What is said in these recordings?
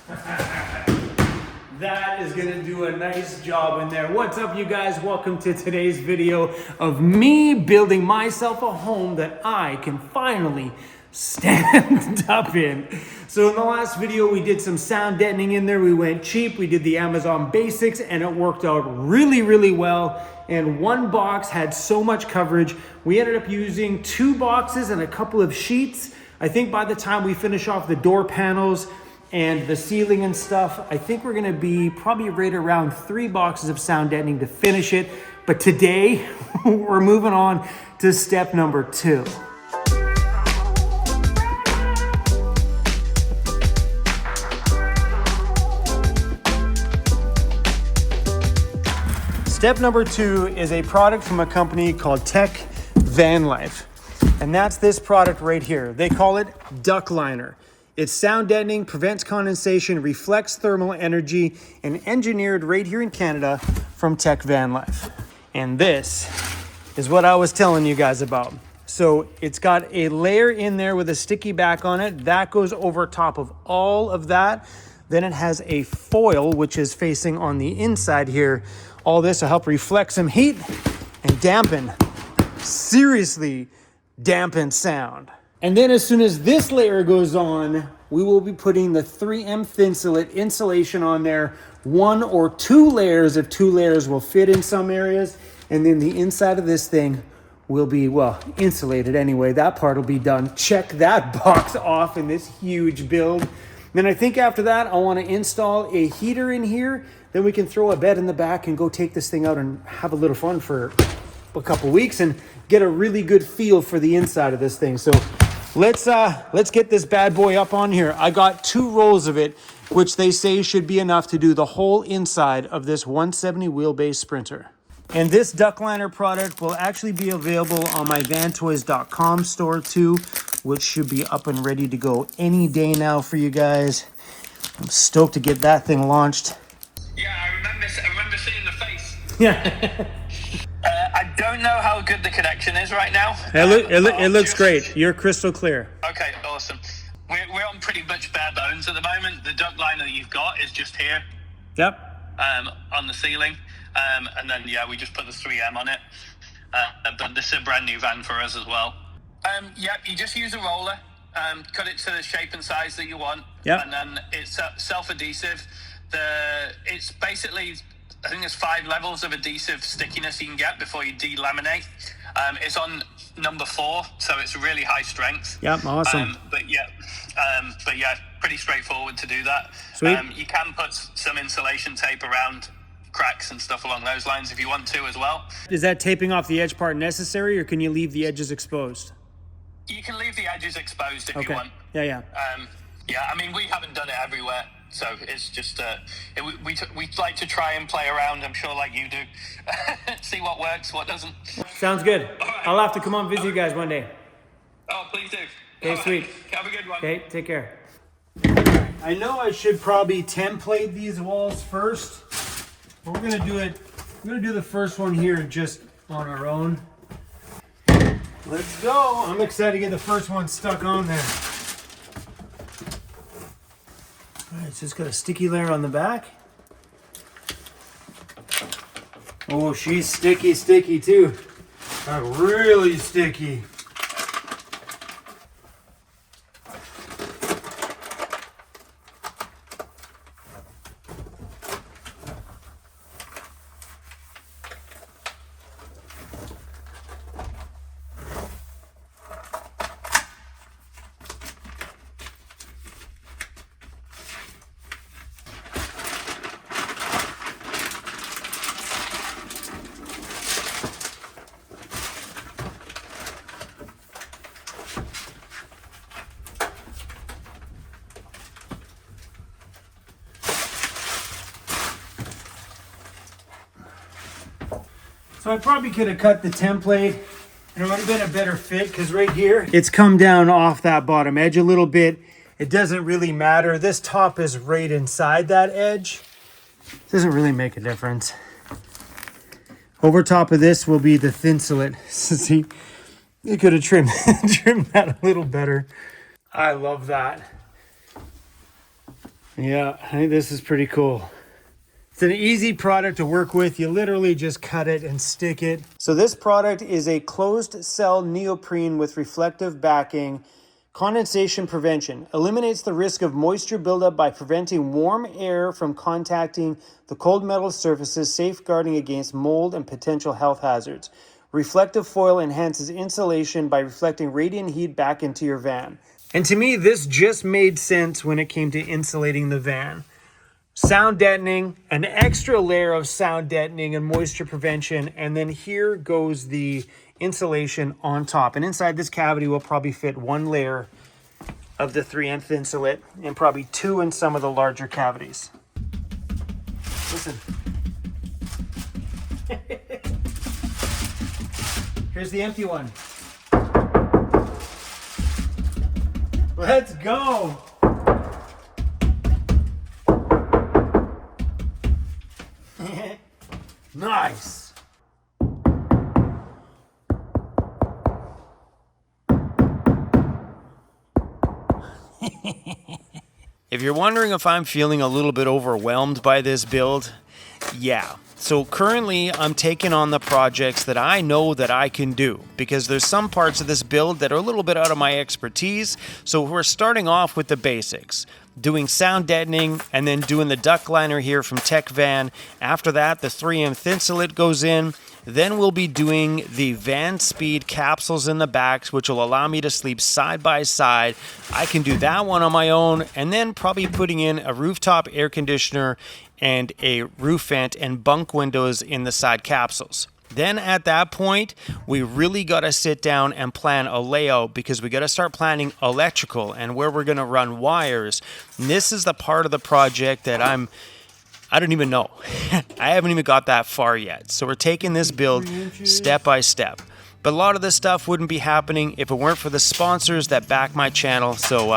That is gonna do a nice job in there. What's up, you guys? Welcome to today's video of me building myself a home that I can finally stand up in. So in the last video, we did some sound deadening in there. We went cheap, we did the Amazon basics, and it worked out really, really well. And one box had so much coverage. We ended up using 2 boxes and a couple of sheets. I think by the time we finish off the door panels and the ceiling and stuff, I think we're gonna be probably right around 3 boxes of sound deadening to finish it. But today, we're moving on to step number 2. Step number 2 is a product from a company called TEC Vanlife. And that's this product right here. They call it Duct Liner. It's sound deadening, prevents condensation, reflects thermal energy, and engineered right here in Canada from TEC Vanlife. And this is what I was telling you guys about. So it's got a layer in there with a sticky back on it. That goes over top of all of that. Then it has a foil, which is facing on the inside here. All this will help reflect some heat and dampen, seriously dampen sound. And then as soon as this layer goes on, we will be putting the 3M Thinsulate insulation on there. 1 or 2 layers, if 2 layers will fit in some areas. And then the inside of this thing will be, well, insulated anyway. That part will be done. Check that box off in this huge build. Then I think after that, I want to install a heater in here. Then we can throw a bed in the back and go take this thing out and have a little fun for a couple weeks and get a really good feel for the inside of this thing. So let's get this bad boy up on here. I got 2 rolls of it, which they say should be enough to do the whole inside of this 170 wheelbase Sprinter. And this duct liner product will actually be available on my vantoys.com store too, which should be up and ready to go any day now for you guys. I'm stoked to get that thing launched. Yeah, I remember seeing the face. Yeah. I don't know how good the connection is right now. It looks great. You're crystal clear. Okay, awesome. We're on pretty much bare bones at the moment. The duct liner that you've got is just here. Yep. On the ceiling. And then, yeah, we just put the 3M on it. But this is a brand new van for us as well. Yep, you just use a roller. Cut it to the shape and size that you want. Yep. And then it's self-adhesive. It's basically, I think there's 5 levels of adhesive stickiness you can get before you delaminate. It's on number 4, so it's really high strength. Yep, awesome. But yeah, pretty straightforward to do that. Sweet. You can put some insulation tape around cracks and stuff along those lines if you want to as well. Is that taping off the edge part necessary, or can you leave the edges exposed? You can leave the edges exposed if you want. Yeah. Yeah, I mean, we haven't done it everywhere. So it's just, we like to try and play around, I'm sure, like you do. See what works, what doesn't. Sounds good. Right. I'll have to come on visit you guys one day. Oh, please do. Okay, sweet. Have a good one. Okay, take care. I know I should probably template these walls first. But we're gonna do it. We're gonna do the first one here just on our own. Let's go. I'm excited to get the first one stuck on there. All right, so it's got a sticky layer on the back. Oh, she's sticky too. Really sticky. So I probably could have cut the template and it would have been a better fit, because right here, it's come down off that bottom edge a little bit. It doesn't really matter. This top is right inside that edge. Doesn't really make a difference. Over top of this will be the Thinsulate. See, you could have trimmed that a little better. I love that. Yeah, I think this is pretty cool. It's an easy product to work with. You literally just cut it and stick it. So this product is a closed cell neoprene with reflective backing. Condensation prevention eliminates the risk of moisture buildup by preventing warm air from contacting the cold metal surfaces, safeguarding against mold and potential health hazards. Reflective foil enhances insulation by reflecting radiant heat back into your van. And to me, this just made sense when it came to insulating the van. Sound deadening, an extra layer of sound deadening and moisture prevention, and then here goes the insulation on top. And inside this cavity will probably fit one layer of the 3M Thinsulate and probably two in some of the larger cavities. Listen. Here's the empty one. Let's go. Nice. If you're wondering if I'm feeling a little bit overwhelmed by this build, yeah. So currently I'm taking on the projects that I know that I can do because there's some parts of this build that are a little bit out of my expertise. So we're starting off with the basics, doing sound deadening and then doing the duct liner here from TEC Van. After that, the 3M Thinsulate goes in. Then we'll be doing the Van Speed capsules in the backs, which will allow me to sleep side by side. I can do that one on my own, and then probably putting in a rooftop air conditioner and a roof vent and bunk windows in the side capsules. Then at that point, we really got to sit down and plan a layout because we got to start planning electrical and where we're going to run wires. And this is the part of the project that I don't even know. I haven't even got that far yet. So we're taking this build step by step. But a lot of this stuff wouldn't be happening if it weren't for the sponsors that back my channel. So,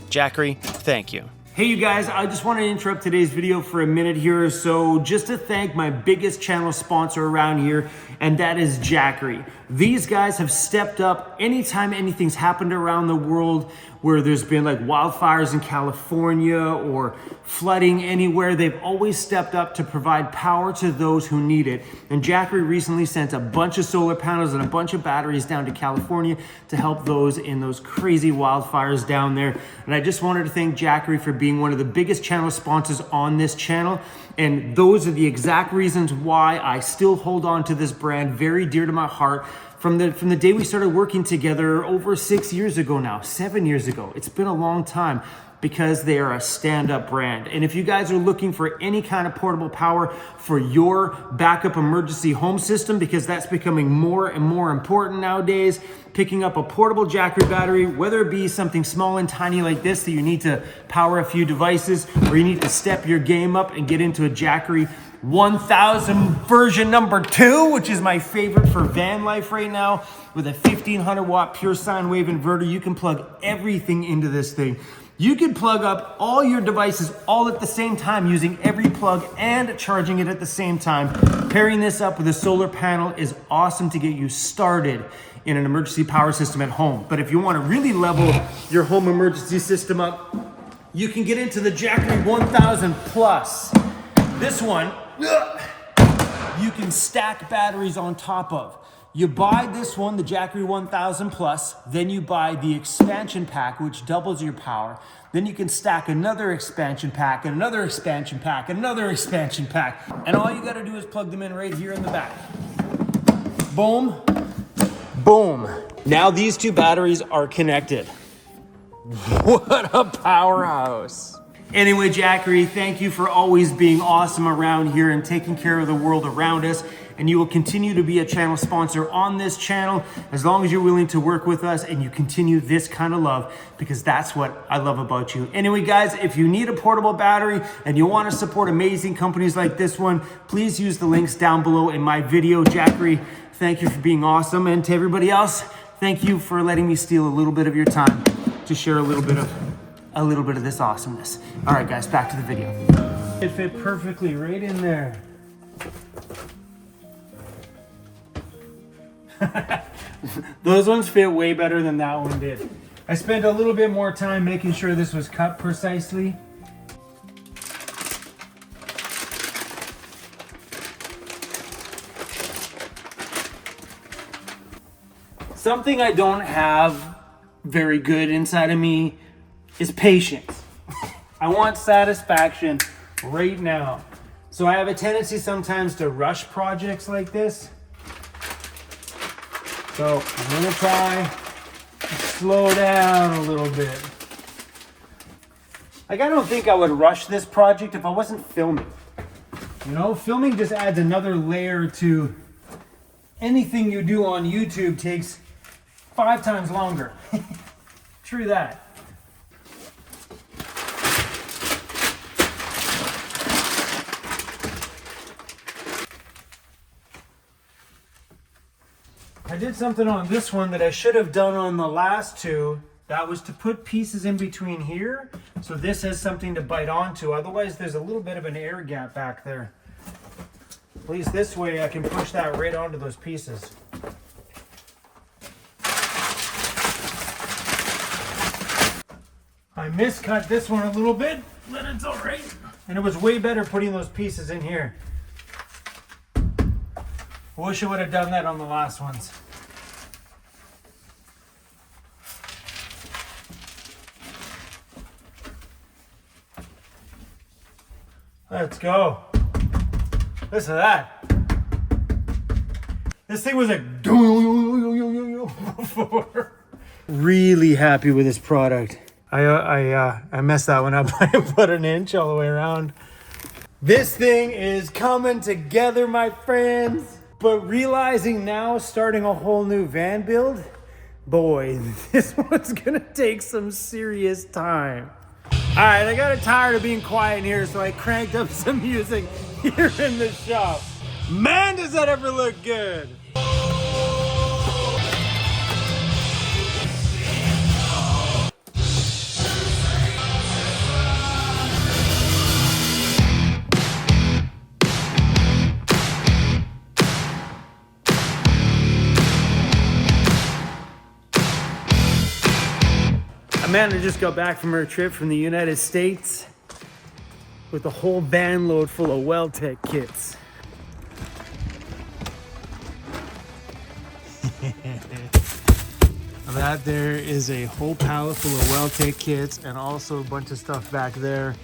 Jackery, thank you. Hey you guys, I just want to interrupt today's video for a minute here or so just to thank my biggest channel sponsor around here, and that is Jackery. These guys have stepped up anytime anything's happened around the world where there's been like wildfires in California or flooding anywhere. They've always stepped up to provide power to those who need it. And Jackery recently sent a bunch of solar panels and a bunch of batteries down to California to help those in those crazy wildfires down there. And I just wanted to thank Jackery for being one of the biggest channel sponsors on this channel. And those are the exact reasons why I still hold on to this brand very dear to my heart. From the day we started working together over 6 years ago now, 7 years ago. It's been a long time because they are a stand-up brand. And if you guys are looking for any kind of portable power for your backup emergency home system, because that's becoming more and more important nowadays, picking up a portable Jackery battery, whether it be something small and tiny like this that you need to power a few devices, or you need to step your game up and get into a Jackery 1000 version number 2, which is my favorite for van life right now, with a 1500 watt pure sine wave inverter. You can plug everything into this thing. You can plug up all your devices all at the same time using every plug and charging it at the same time. Pairing this up with a solar panel is awesome to get you started in an emergency power system at home. But if you want to really level your home emergency system up, you can get into the Jackery 1000 Plus. This one, you can stack batteries on top of. You buy this one, the Jackery 1000 Plus, then you buy the expansion pack, which doubles your power. Then you can stack another expansion pack, and another expansion pack, and another expansion pack. And all you gotta do is plug them in right here in the back. Boom, boom. Now these two batteries are connected. What a powerhouse. Anyway, Jackery, thank you for always being awesome around here and taking care of the world around us. And you will continue to be a channel sponsor on this channel as long as you're willing to work with us and you continue this kind of love, because that's what I love about you. Anyway, guys, if you need a portable battery and you want to support amazing companies like this one, please use the links down below in my video. Jackery, thank you for being awesome. And to everybody else, thank you for letting me steal a little bit of your time to share a little bit of this awesomeness. All right, guys, back to the video. It fit perfectly right in there. Those ones fit way better than that one did. I spent a little bit more time making sure this was cut precisely. Something I don't have very good inside of me is patience. I want satisfaction right now. So I have a tendency sometimes to rush projects like this. So I'm gonna try to slow down a little bit. Like, I don't think I would rush this project if I wasn't filming. You know, filming just adds another layer to anything you do on YouTube. Takes 5 times longer. True that. I did something on this one that I should have done on the last two. That was to put pieces in between here, so this has something to bite onto. Otherwise, there's a little bit of an air gap back there. At least this way I can push that right onto those pieces. I miscut this one a little bit, but it's all right. And it was way better putting those pieces in here. I wish I would have done that on the last ones. Let's go. Listen to that. This thing was like before. Really happy with this product. I messed that one up. I put an inch all the way around. This thing is coming together, my friends. But realizing now, starting a whole new van build, boy, this one's gonna take some serious time. All right, I got tired of being quiet in here, so I cranked up some music here in the shop. Man, does that ever look good! Amanda just got back from her trip from the United States with a whole van load full of WeldTech kits. That there is a whole pallet full of WeldTech kits and also a bunch of stuff back there.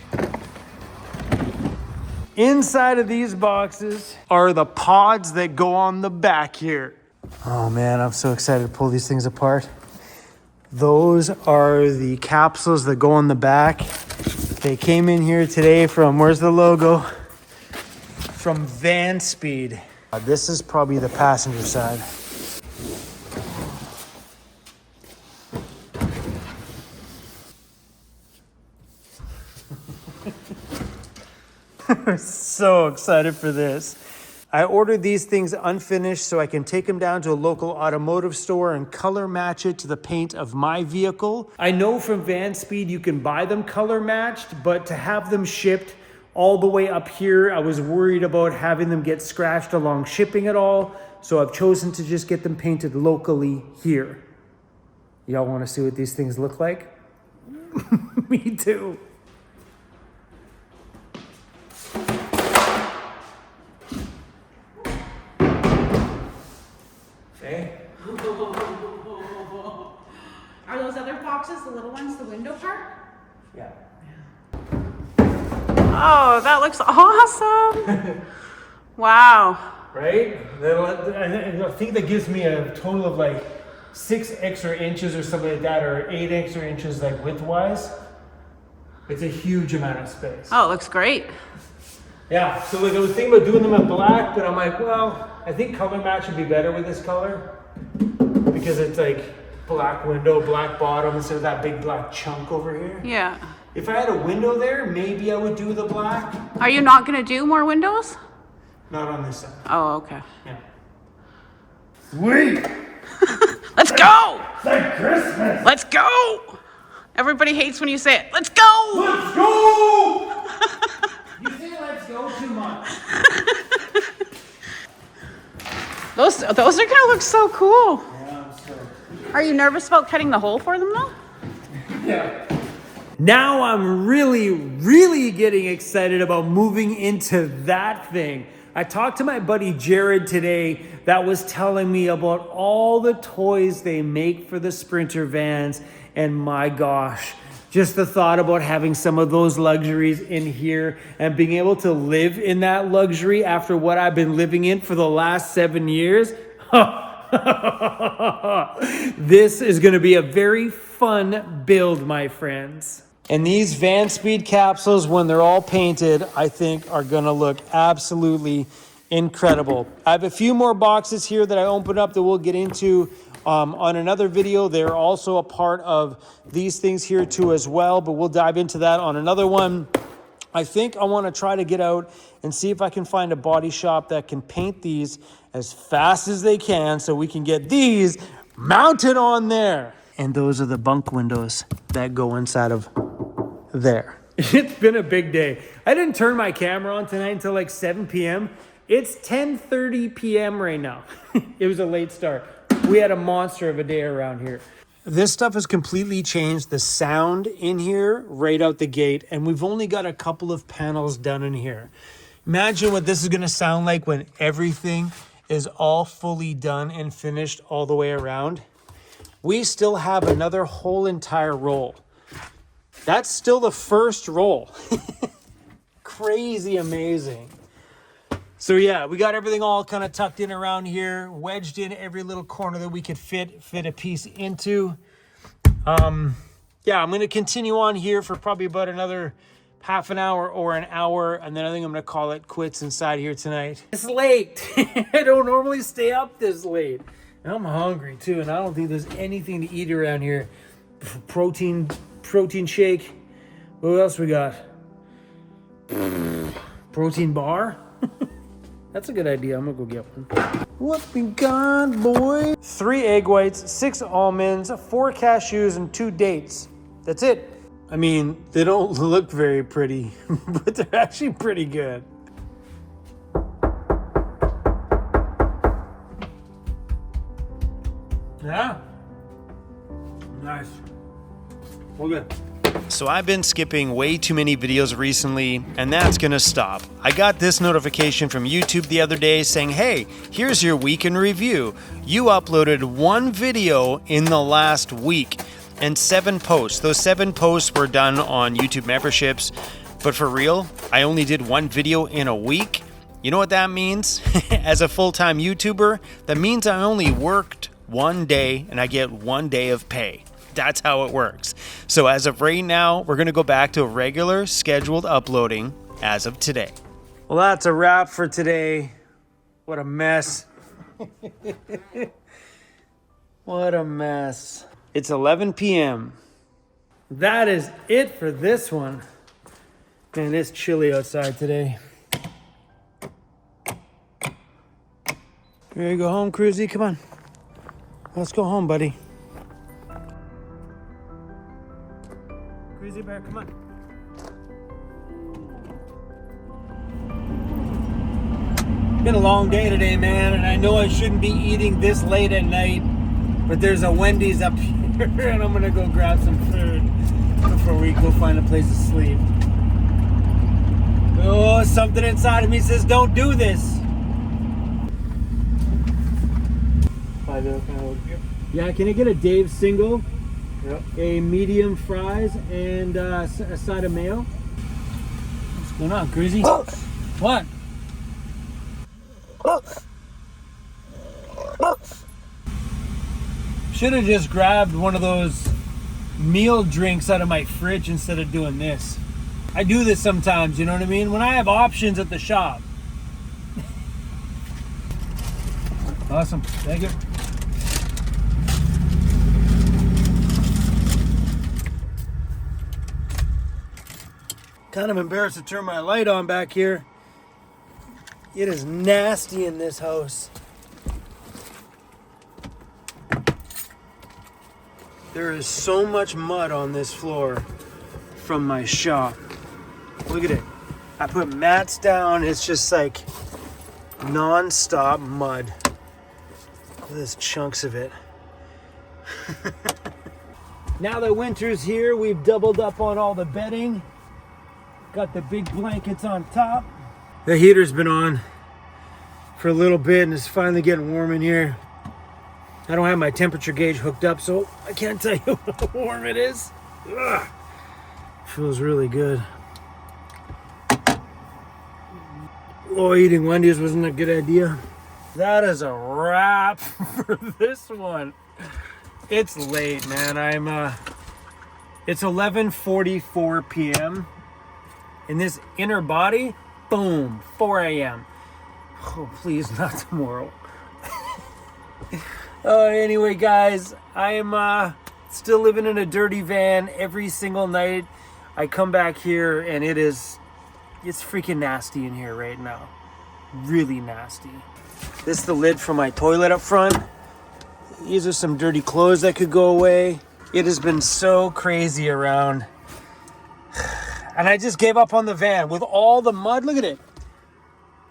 Inside of these boxes are the pods that go on the back here. Oh man, I'm so excited to pull these things apart. Those are the capsules that go on the back. They came in here today from, where's the logo? From Vancity. This is probably the passenger side. We're so excited for this. I ordered these things unfinished so I can take them down to a local automotive store and color match it to the paint of my vehicle. I know from Vancity you can buy them color matched, but to have them shipped all the way up here, I was worried about having them get scratched along shipping at all. So I've chosen to just get them painted locally here. Y'all want to see what these things look like? Me too. Are those other boxes, the little ones, the window part? Yeah. Oh, that looks awesome. Wow. Right? I think that gives me a total of like 6 extra inches or something like that, or 8 extra inches like width-wise. It's a huge amount of space. Oh, it looks great. Yeah, so like I was thinking about doing them in black, but I'm like, well, I think color match would be better with this color because it's like black window, black bottom instead of that big black chunk over here. Yeah. If I had a window there, maybe I would do the black. Are you not going to do more windows? Not on this side. Oh, okay. Yeah. Sweet! Let's go! It's like Christmas! Let's go! Everybody hates when you say it. Let's go! Let's go! You say let's go too much. Those are going to look so cool. Yeah, I'm so... Are you nervous about cutting the hole for them though? Yeah. Now I'm really getting excited about moving into that thing. I talked to my buddy Jared today that was telling me about all the toys they make for the Sprinter vans. And my gosh, just the thought about having some of those luxuries in here and being able to live in that luxury after what I've been living in for the last 7 years. This is going to be a very fun build, my friends. And these Van Speed capsules, when they're all painted, I think are going to look absolutely incredible. I have a few more boxes here that I opened up that we'll get into on another video. They're also a part of these things here too as well, but we'll dive into that on another one. I think I want to try to get out and see if I can find a body shop that can paint these as fast as they can so we can get these mounted on there. And those are the bunk windows that go inside of there. It's been a big day. I didn't turn my camera on tonight until like 7 p.m. It's 10:30 p.m. right now. It was a late start. We had a monster of a day around here. This stuff has completely changed the sound in here right out the gate, and we've only got a couple of panels done in here. Imagine what this is going to sound like when everything is all fully done and finished all the way around. We still have another whole entire roll. That's still the first roll. Crazy amazing. So yeah, we got everything all kind of tucked in around here, wedged in every little corner that we could fit a piece into. Yeah, I'm going to continue on here for probably about another half an hour or an hour, and then I think I'm going to call it quits inside here tonight. It's late. I don't normally stay up this late. And I'm hungry too, and I don't think there's anything to eat around here. Protein shake. What else we got? Protein bar? That's a good idea. I'm gonna go get one. What we got, boy? 3 egg whites, 6 almonds, 4 cashews, and 2 dates. That's it. I mean, they don't look very pretty, but they're actually pretty good. Yeah. Nice. Well, good. So I've been skipping way too many videos recently, and that's gonna stop. I got this notification from YouTube the other day saying, hey, here's your week in review. You uploaded 1 video in the last week and 7 posts. Those 7 posts were done on YouTube memberships, but for real, I only did 1 video in a week. You know what that means? As a full-time YouTuber, that means I only worked 1 day and I get 1 day of pay. That's how it works. So as of right now, we're going to go back to regular scheduled uploading as of today. Well, that's a wrap for today. What a mess. What a mess. It's 11 p.m. That is it for this one. Man, it's chilly outside today. Ready to go home, Cruzy? Come on. Let's go home, buddy. Crazy bear, come on. Been a long day today, man, and I know I shouldn't be eating this late at night, but there's a Wendy's up here, and I'm gonna go grab some food before we go find a place to sleep. Oh, something inside of me says, don't do this. Yeah, can I get a Dave single? Yep. A medium fries and a side of mayo. What's going on, Cruzy? What? Should have just grabbed one of those meal drinks out of my fridge instead of doing this. I do this sometimes, you know what I mean? When I have options at the shop. Awesome, thank you. Kind of embarrassed to turn my light on back here. It is nasty in this house. There is so much mud on this floor from my shop. Look at it. I put mats down. It's just like non-stop mud. There's chunks of it. Now that winter's here, we've doubled up on all the bedding. Got the big blankets on top. The heater's been on for a little bit, and it's finally getting warm in here. I don't have my temperature gauge hooked up, so I can't tell you how warm it is. Ugh. Feels really good. Oh, eating Wendy's wasn't a good idea. That is a wrap for this one. It's late, man. It's 11:44 p.m. and this inner body, boom, 4 a.m. Oh, please, not tomorrow. Anyway, guys, I am still living in a dirty van every single night. I come back here and it's freaking nasty in here right now. Really nasty. This is the lid for my toilet up front. These are some dirty clothes that could go away. It has been so crazy around. And I just gave up on the van with all the mud. Look at it.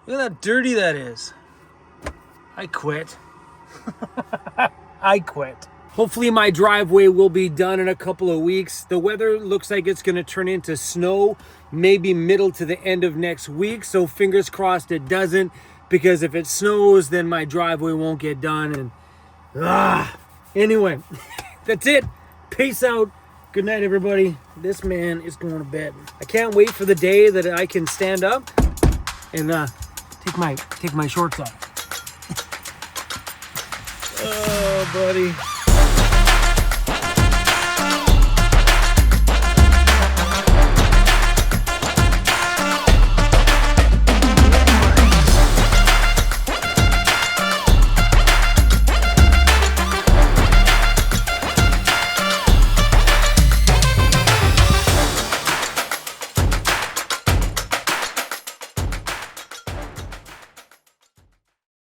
Look at how dirty that is. I quit. I quit. Hopefully my driveway will be done in a couple of weeks. The weather looks like it's going to turn into snow, maybe middle to the end of next week. So fingers crossed it doesn't, because if it snows, then my driveway won't get done. And anyway, that's it. Peace out. Good night, everybody. This man is going to bed. I can't wait for the day that I can stand up and take my shorts off. Oh, buddy.